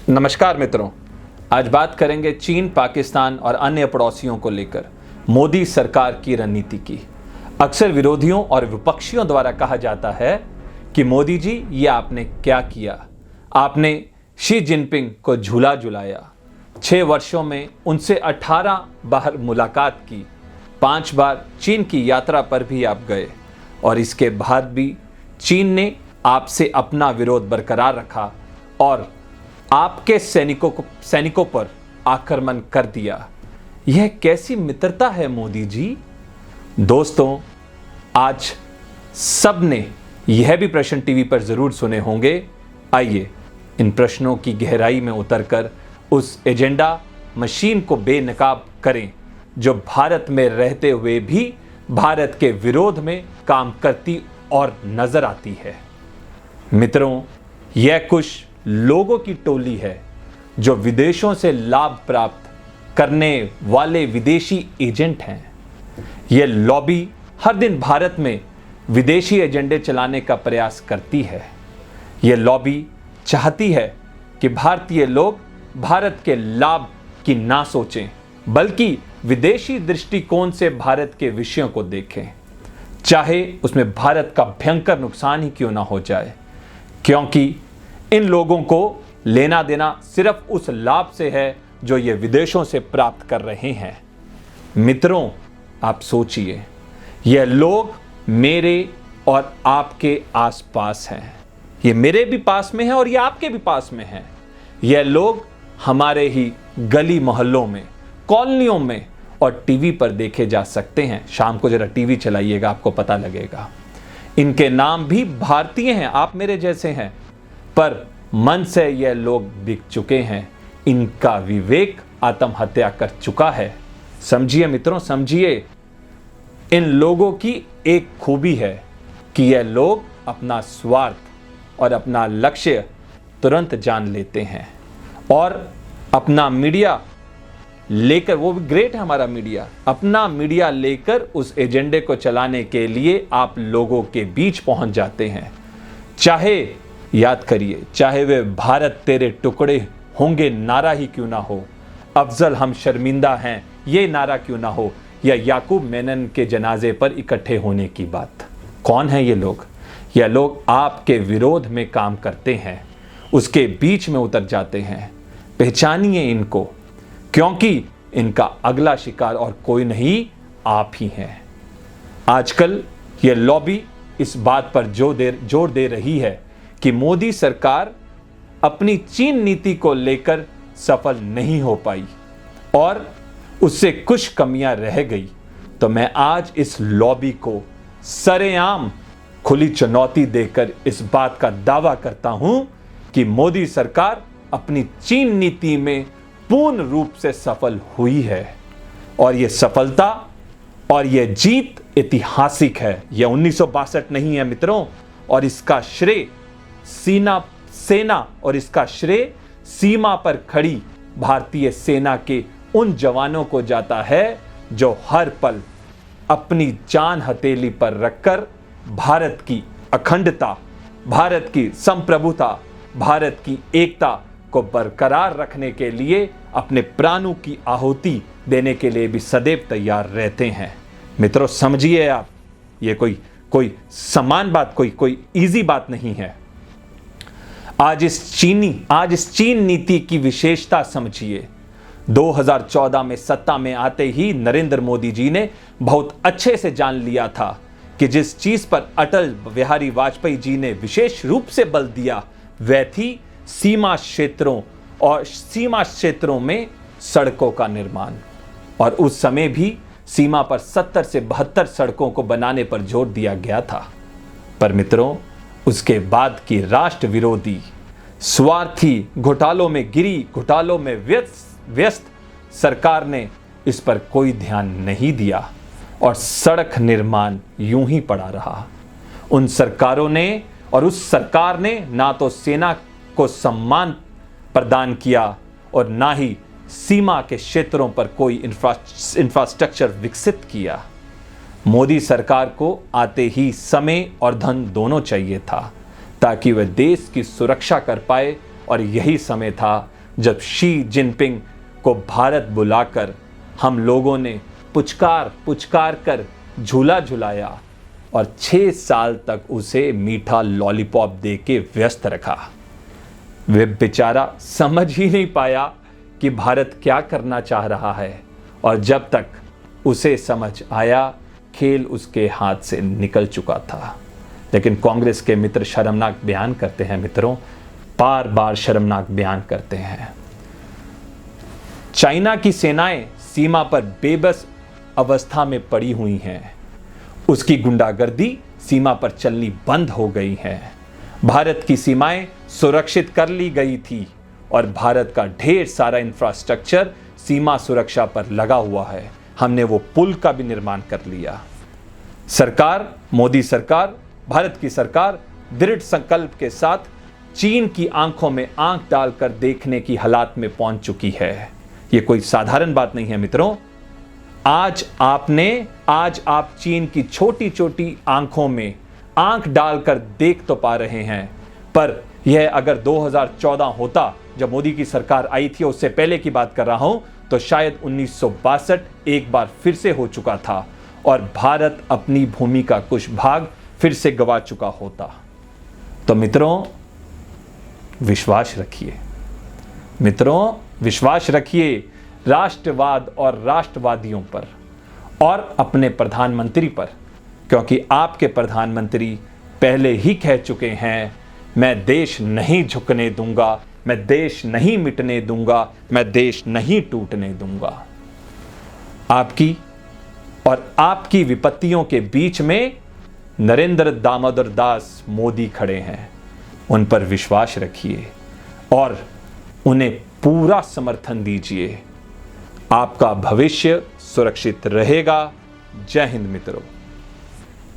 नमस्कार मित्रों, आज बात करेंगे चीन, पाकिस्तान और अन्य पड़ोसियों को लेकर मोदी सरकार की रणनीति की। अक्सर विरोधियों और विपक्षियों द्वारा कहा जाता है कि मोदी जी, ये आपने क्या किया? आपने शी जिनपिंग को झूला झुलाया, 6 वर्षों में उनसे 18 बार मुलाकात की, 5 बार चीन की यात्रा पर भी आप गए और इसके बाद भी चीन ने आपसे अपना विरोध बरकरार रखा और आपके सैनिकों पर आक्रमण कर दिया। यह कैसी मित्रता है मोदी जी? दोस्तों, आज सबने यह भी प्रश्न टीवी पर जरूर सुने होंगे। आइए इन प्रश्नों की गहराई में उतरकर उस एजेंडा मशीन को बेनकाब करें जो भारत में रहते हुए भी भारत के विरोध में काम करती और नजर आती है। मित्रों, यह कुछ लोगों की टोली है जो विदेशों से लाभ प्राप्त करने वाले विदेशी एजेंट हैं। यह लॉबी हर दिन भारत में विदेशी एजेंडे चलाने का प्रयास करती है। यह लॉबी चाहती है कि भारतीय लोग भारत के लाभ की ना सोचें, बल्कि विदेशी दृष्टिकोण से भारत के विषयों को देखें, चाहे उसमें भारत का भयंकर नुकसान ही क्यों ना हो जाए, क्योंकि इन लोगों को लेना देना सिर्फ उस लाभ से है जो ये विदेशों से प्राप्त कर रहे हैं। मित्रों, आप सोचिए, ये लोग मेरे और आपके आसपास हैं। ये मेरे भी पास में है और ये आपके भी पास में है। ये लोग हमारे ही गली मोहल्लों में, कॉलोनियों में और टीवी पर देखे जा सकते हैं। शाम को जरा टीवी चलाइएगा, आपको पता लगेगा। इनके नाम भी भारतीय हैं, आप मेरे जैसे हैं, पर मन से यह लोग बिक चुके हैं। इनका विवेक आत्महत्या कर चुका है। समझिए मित्रों, समझिए, इन लोगों की एक खूबी है कि यह लोग अपना स्वार्थ और अपना लक्ष्य तुरंत जान लेते हैं और अपना मीडिया लेकर, वो भी ग्रेट है हमारा मीडिया, अपना मीडिया लेकर उस एजेंडे को चलाने के लिए आप लोगों के बीच पहुंच जाते हैं। चाहे याद करिए, चाहे वे भारत तेरे टुकड़े होंगे नारा ही क्यों ना हो, अफजल हम शर्मिंदा हैं ये नारा क्यों ना हो, या याकूब मेनन के जनाजे पर इकट्ठे होने की बात। कौन है ये लोग? ये लोग आपके विरोध में काम करते हैं, उसके बीच में उतर जाते हैं। पहचानिए इनको, क्योंकि इनका अगला शिकार और कोई नहीं, आप ही हैं। आजकल ये लॉबी इस बात पर जोर दे रही है कि मोदी सरकार अपनी चीन नीति को लेकर सफल नहीं हो पाई और उससे कुछ कमियां रह गई। तो मैं आज इस लॉबी को सरेआम खुली चुनौती देकर इस बात का दावा करता हूं कि मोदी सरकार अपनी चीन नीति में पूर्ण रूप से सफल हुई है और यह सफलता और यह जीत ऐतिहासिक है। यह 1962 नहीं है मित्रों, और इसका श्रेय सेना और इसका श्रेय सीमा पर खड़ी भारतीय सेना के उन जवानों को जाता है जो हर पल अपनी जान हथेली पर रखकर भारत की अखंडता, भारत की संप्रभुता, भारत की एकता को बरकरार रखने के लिए अपने प्राणों की आहुति देने के लिए भी सदैव तैयार रहते हैं। मित्रों, समझिए आप, ये कोई समान बात, कोई इजी बात नहीं है। आज इस चीन नीति की विशेषता समझिए। 2014 में सत्ता में आते ही नरेंद्र मोदी जी ने बहुत अच्छे से जान लिया था कि जिस चीज पर अटल बिहारी वाजपेयी जी ने विशेष रूप से बल दिया, वह थी सीमा क्षेत्रों में सड़कों का निर्माण। और उस समय भी सीमा पर 70 से 72 सड़कों को बनाने पर जोर दिया गया था। पर मित्रों, उसके बाद की राष्ट्र विरोधी, स्वार्थी, घोटालों में व्यस्त सरकार ने इस पर कोई ध्यान नहीं दिया और सड़क निर्माण यूं ही पड़ा रहा। उस सरकार ने ना तो सेना को सम्मान प्रदान किया और ना ही सीमा के क्षेत्रों पर कोई इंफ्रास्ट्रक्चर विकसित किया। मोदी सरकार को आते ही समय और धन दोनों चाहिए था ताकि वह देश की सुरक्षा कर पाए, और यही समय था जब शी जिनपिंग को भारत बुलाकर हम लोगों ने पुचकार पुचकार कर झूला झुलाया और 6 साल तक उसे मीठा लॉलीपॉप दे के व्यस्त रखा। वे बेचारा समझ ही नहीं पाया कि भारत क्या करना चाह रहा है, और जब तक उसे समझ आया खेल उसके हाथ से निकल चुका था। लेकिन कांग्रेस के मित्र शर्मनाक बयान करते हैं मित्रों, बार बार शर्मनाक बयान करते हैं। चाइना की सेनाएं सीमा पर बेबस अवस्था में पड़ी हुई हैं। उसकी गुंडागर्दी सीमा पर चलनी बंद हो गई है। भारत की सीमाएं सुरक्षित कर ली गई थी और भारत का ढेर सारा इंफ्रास्ट्रक्चर सीमा सुरक्षा पर लगा हुआ है। हमने वो पुल का भी निर्माण कर लिया। सरकार, मोदी सरकार, भारत की सरकार दृढ़ संकल्प के साथ चीन की आंखों में आंख डालकर देखने की हालात में पहुंच चुकी है। ये कोई साधारण बात नहीं है मित्रों। आज आप चीन की छोटी छोटी आंखों में आंख डालकर देख तो पा रहे हैं, पर यह अगर 2014 होता, जब मोदी की सरकार आई थी, उससे पहले की बात कर रहा हूं, तो शायद 1962 एक बार फिर से हो चुका था और भारत अपनी भूमि का कुछ भाग फिर से गंवा चुका होता। तो मित्रों, विश्वास रखिए राष्ट्रवाद और राष्ट्रवादियों पर और अपने प्रधानमंत्री पर, क्योंकि आपके प्रधानमंत्री पहले ही कह चुके हैं, मैं देश नहीं झुकने दूंगा, मैं देश नहीं मिटने दूंगा, मैं देश नहीं टूटने दूंगा। आपकी और आपकी विपत्तियों के बीच में नरेंद्र दामोदर दास मोदी खड़े हैं। उन पर विश्वास रखिए और उन्हें पूरा समर्थन दीजिए। आपका भविष्य सुरक्षित रहेगा। जय हिंद मित्रों।